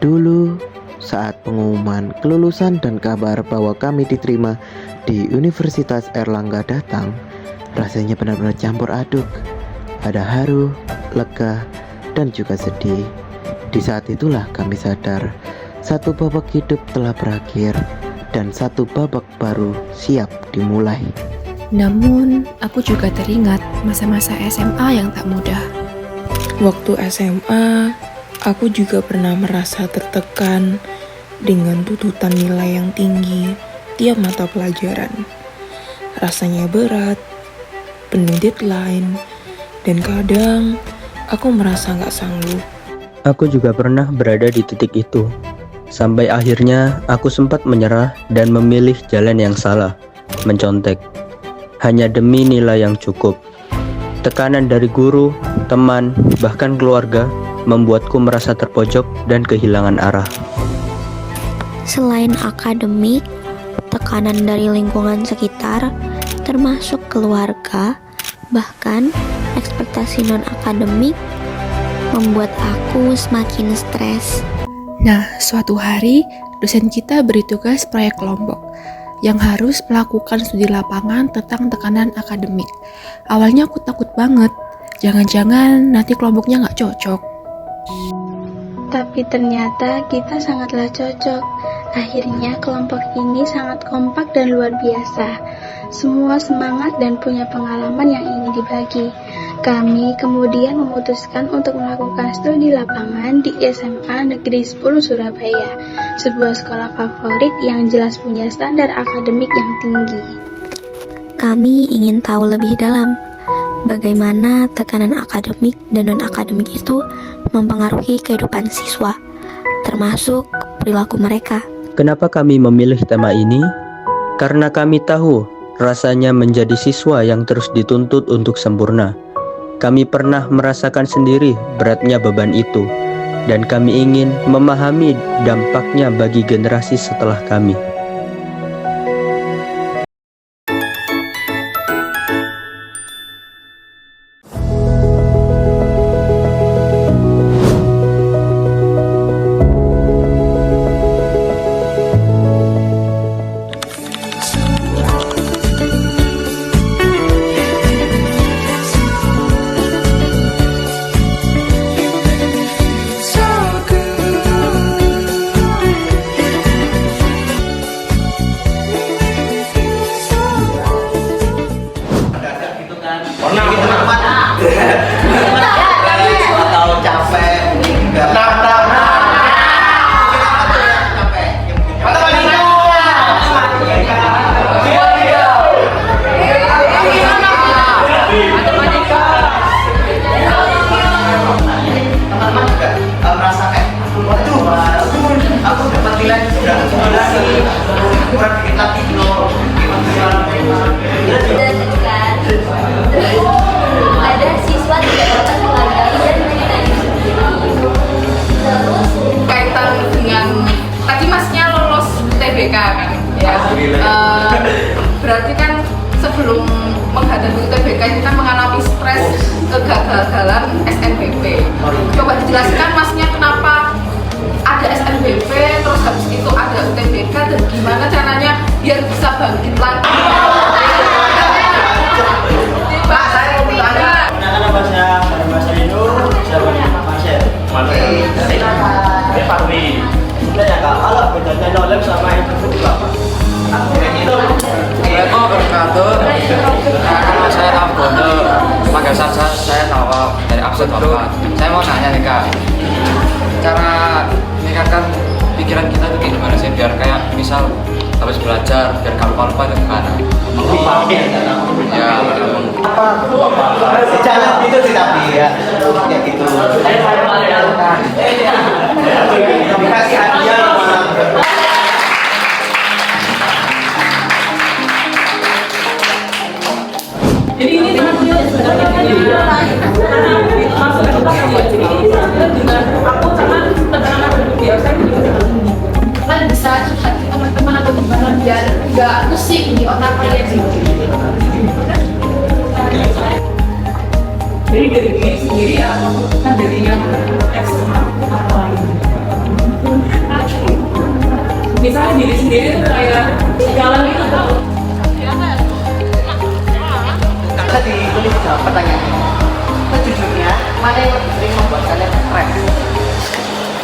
Dulu, saat pengumuman kelulusan dan kabar bahwa kami diterima di Universitas Erlangga datang, rasanya benar-benar campur aduk. Ada haru, lega, dan juga sedih. Di saat itulah kami sadar, satu babak hidup telah berakhir dan satu babak baru siap dimulai. Namun, aku juga teringat masa-masa SMA yang tak mudah. Waktu SMA, aku juga pernah merasa tertekan dengan tuntutan nilai yang tinggi tiap mata pelajaran. Rasanya berat, penuh deadline, dan kadang aku merasa gak sanggup. Aku juga pernah berada di titik itu. Sampai akhirnya aku sempat menyerah dan memilih jalan yang salah, mencontek. Hanya demi nilai yang cukup. Tekanan dari guru, teman, bahkan keluarga membuatku merasa terpojok dan kehilangan arah. Selain akademik, tekanan dari lingkungan sekitar, termasuk keluarga, bahkan ekspektasi non-akademik, membuat aku semakin stres. Nah, suatu hari dosen kita beri tugas proyek kelompok yang harus melakukan studi lapangan tentang tekanan akademik. Awalnya aku takut banget, jangan-jangan nanti kelompoknya nggak cocok. Tapi ternyata kita sangatlah cocok. Akhirnya kelompok ini sangat kompak dan luar biasa. Semua semangat dan punya pengalaman yang ingin dibagi. Kami kemudian memutuskan untuk melakukan studi lapangan di SMA Negeri 10 Surabaya, sebuah sekolah favorit yang jelas punya standar akademik yang tinggi. Kami ingin tahu lebih dalam bagaimana tekanan akademik dan non-akademik itu mempengaruhi kehidupan siswa, termasuk perilaku mereka. Kenapa kami memilih tema ini? Karena kami tahu rasanya menjadi siswa yang terus dituntut untuk sempurna. Kami pernah merasakan sendiri beratnya beban itu, dan kami ingin memahami dampaknya bagi generasi setelah kami. Atau capek teman-teman juga merasa kayak waduh aku dapat nilai sudah kurang dikit lagi loh. Ada siswa tidak dapat menghargai dan menilai terus kaitan dengan tadi masnya lolos UTBK kan ya, berarti kan sebelum menghadapi UTBK kita mengalami stres kegagalan SNBP. Coba dijelaskan masnya kenapa ada SNBP terus habis itu ada UTBK dan gimana caranya biar bisa bangkit lagi. Pak, saya mau bertanya. Bahasa Indo, siapa Marcel? Dari Parwi. Sudah ya kak, kalau bedanya nolem sama interview itu apa? Assalamualaikum warahmatullahi wabarakatuh. Nama saya Abdono, panggil saja saya Nawab dari Absen Bapak. Saya mau nanya nih kak, cara meningkatkan pikiran kita itu gimana sih biar kayak misal habis belajar biar gak lupa itu gimana? Ya, jangan gitu sih tapi ya, kayak gitu. Dikasih hadiah. Jadi ini sebenarnya masuk edukasi ya. Jadi ini sebenarnya dengan aku sama teman-teman biasa kan bisa curhat ke teman-teman atau gimana biar nggak pusing di otak kalian sih. Jadi dari diri sendiri ya, kan dari yang eksternal apa lagi? misalnya diri sendiri tuh kayak jalan gitu tuh. Karena ditulis jawab pertanyaan. Sejujurnya, mana yang lebih sering membuat kalian stres?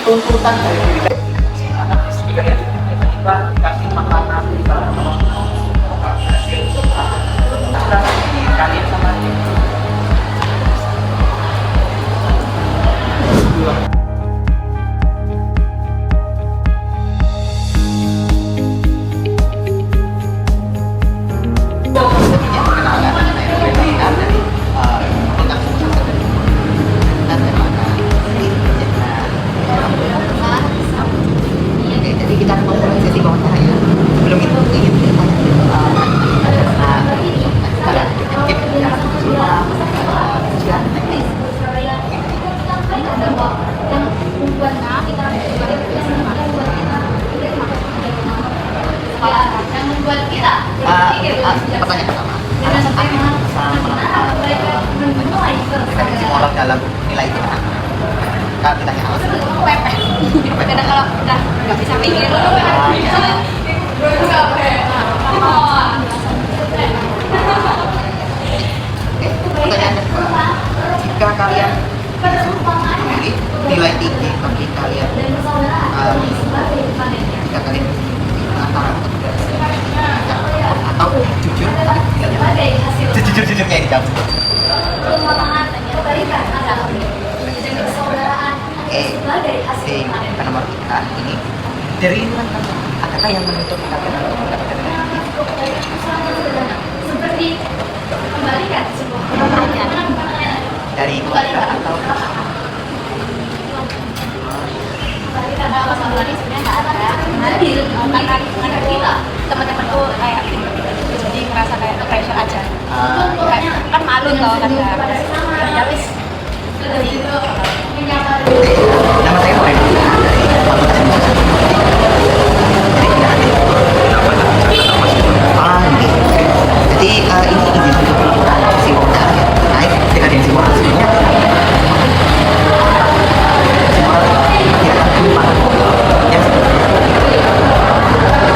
Tuntutan dari diri kalian. Kasih makanan, kalian sama kita mau mulai sesi wawancara ya. Sebelum itu ingin pertanyaan pertama, moral dalam nilai itu kalau ditanya alasan Kadang kalau udah nggak bisa mikir, pertanyaan kedua, jika kalian disuruh nilai tinggi bagi kalian jika kalian antara atau jujur kayak dijawab nomor kita ini dari ini kan adakah yang menuntut kalian seperti kembalikan sebuah pertanyaan dari keluarga atau kalau sama ini sebenarnya nggak ada hadir karena kita teman-teman tuh kayak jadi ngerasa kayak pressure aja kan malu toh kan ya wis nama saya Moren dari Fakultas Ilmu Sosial. Jadi ini izin untuk melakukan si wawancara ya. Naik dengan yang si moral sebelumnya. Si moral kira-kira lupa. Ya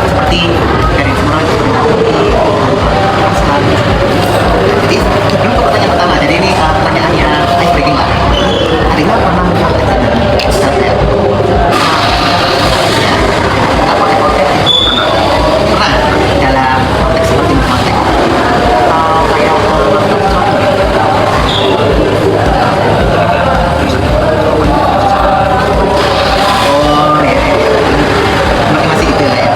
seperti dari si moral itu jadi sebelum ke pertanyaan pertama. Jadi ini pertanyaannya ice breaking lah. Adina pernah mempraktekkan apakah konteks itu pernah dalam konteks seperti mempraktek atau kayak oh ya masih gitu lah ya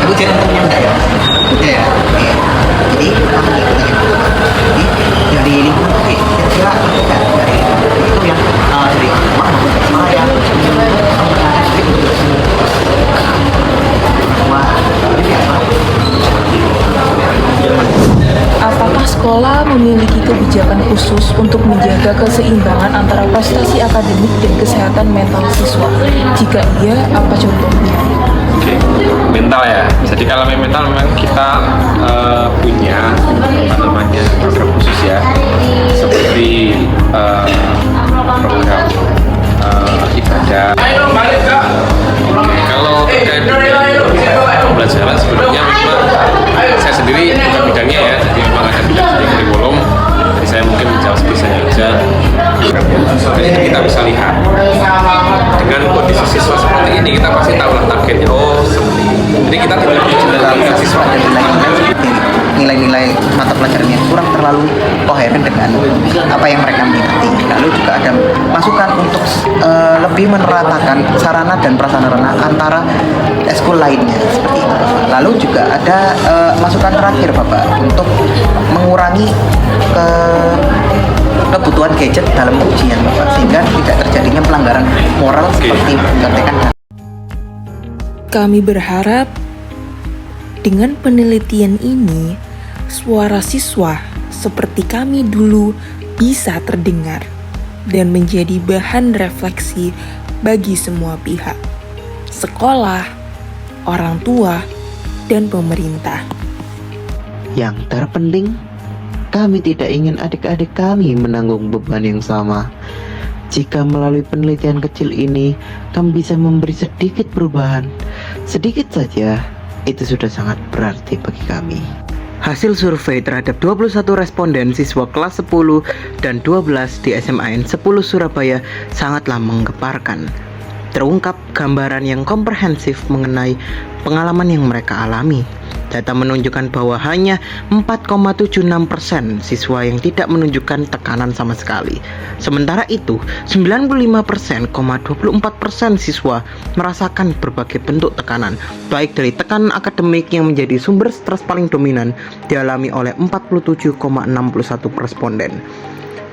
aku jangan untuk nyanda ya ya jadi pertama nih jadi dari lingkungan kira-kira dari itu yang dari mana maupun dari Apakah sekolah memiliki kebijakan khusus untuk menjaga keseimbangan antara prestasi akademik dan kesehatan mental siswa? Jika iya, apa contohnya? Oke, mental ya. Jadi kalau mental memang kita punya program khusus ya, seperti program ibadah. Kalau terkait pembelajaran sebenarnya memang saya sendiri bukan bidangnya ya, jadi memang ada bidang di kurikulum. Jadi saya mungkin menjawab sebisanya aja. Jadi kita bisa lihat dengan kondisi siswa seperti ini, kita pasti tahu lah targetnya. Oh seperti ini. Jadi kita tidak menjelaskan siswa nilai-nilai mata pelajarannya kurang terlalu koheren dengan apa yang mereka minati. Lalu juga ada masukan untuk lebih meneratakan sarana dan prasarana antara eskul lainnya seperti itu. Lalu juga ada masukan terakhir Bapak untuk mengurangi kebutuhan gadget dalam ujian Bapak, sehingga tidak terjadinya pelanggaran moral seperti contekan. Kami berharap dengan penelitian ini, suara siswa seperti kami dulu bisa terdengar dan menjadi bahan refleksi bagi semua pihak, sekolah, orang tua, dan pemerintah. Yang terpenting, kami tidak ingin adik-adik kami menanggung beban yang sama. Jika melalui penelitian kecil ini, kami bisa memberi sedikit perubahan, Sedikit saja, itu sudah sangat berarti bagi kami. Hasil survei terhadap 21 responden siswa kelas 10 dan 12 di SMAN 10 Surabaya sangatlah menggemparkan. Terungkap gambaran yang komprehensif mengenai pengalaman yang mereka alami. Data menunjukkan bahwa hanya 4,76% siswa yang tidak menunjukkan tekanan sama sekali. Sementara itu, 95,24% siswa merasakan berbagai bentuk tekanan, baik dari tekanan akademik yang menjadi sumber stres paling dominan dialami oleh 47,61 responden.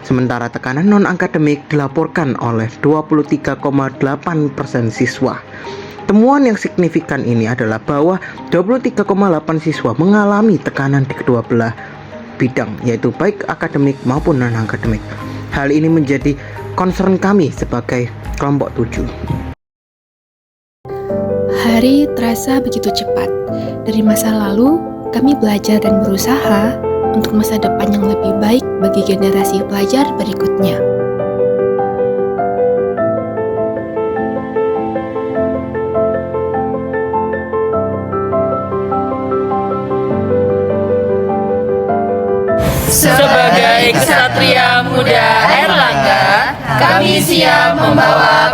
Sementara tekanan non-akademik dilaporkan oleh 23,8% siswa. Temuan yang signifikan ini adalah bahwa 23,8 siswa mengalami tekanan di kedua belah bidang, yaitu baik akademik maupun non-akademik. Hal ini menjadi concern kami sebagai kelompok 7. Hari terasa begitu cepat. Dari masa lalu, kami belajar dan berusaha untuk masa depan yang lebih baik bagi generasi pelajar berikutnya. Sebagai kesatria muda Erlangga, kami siap membawa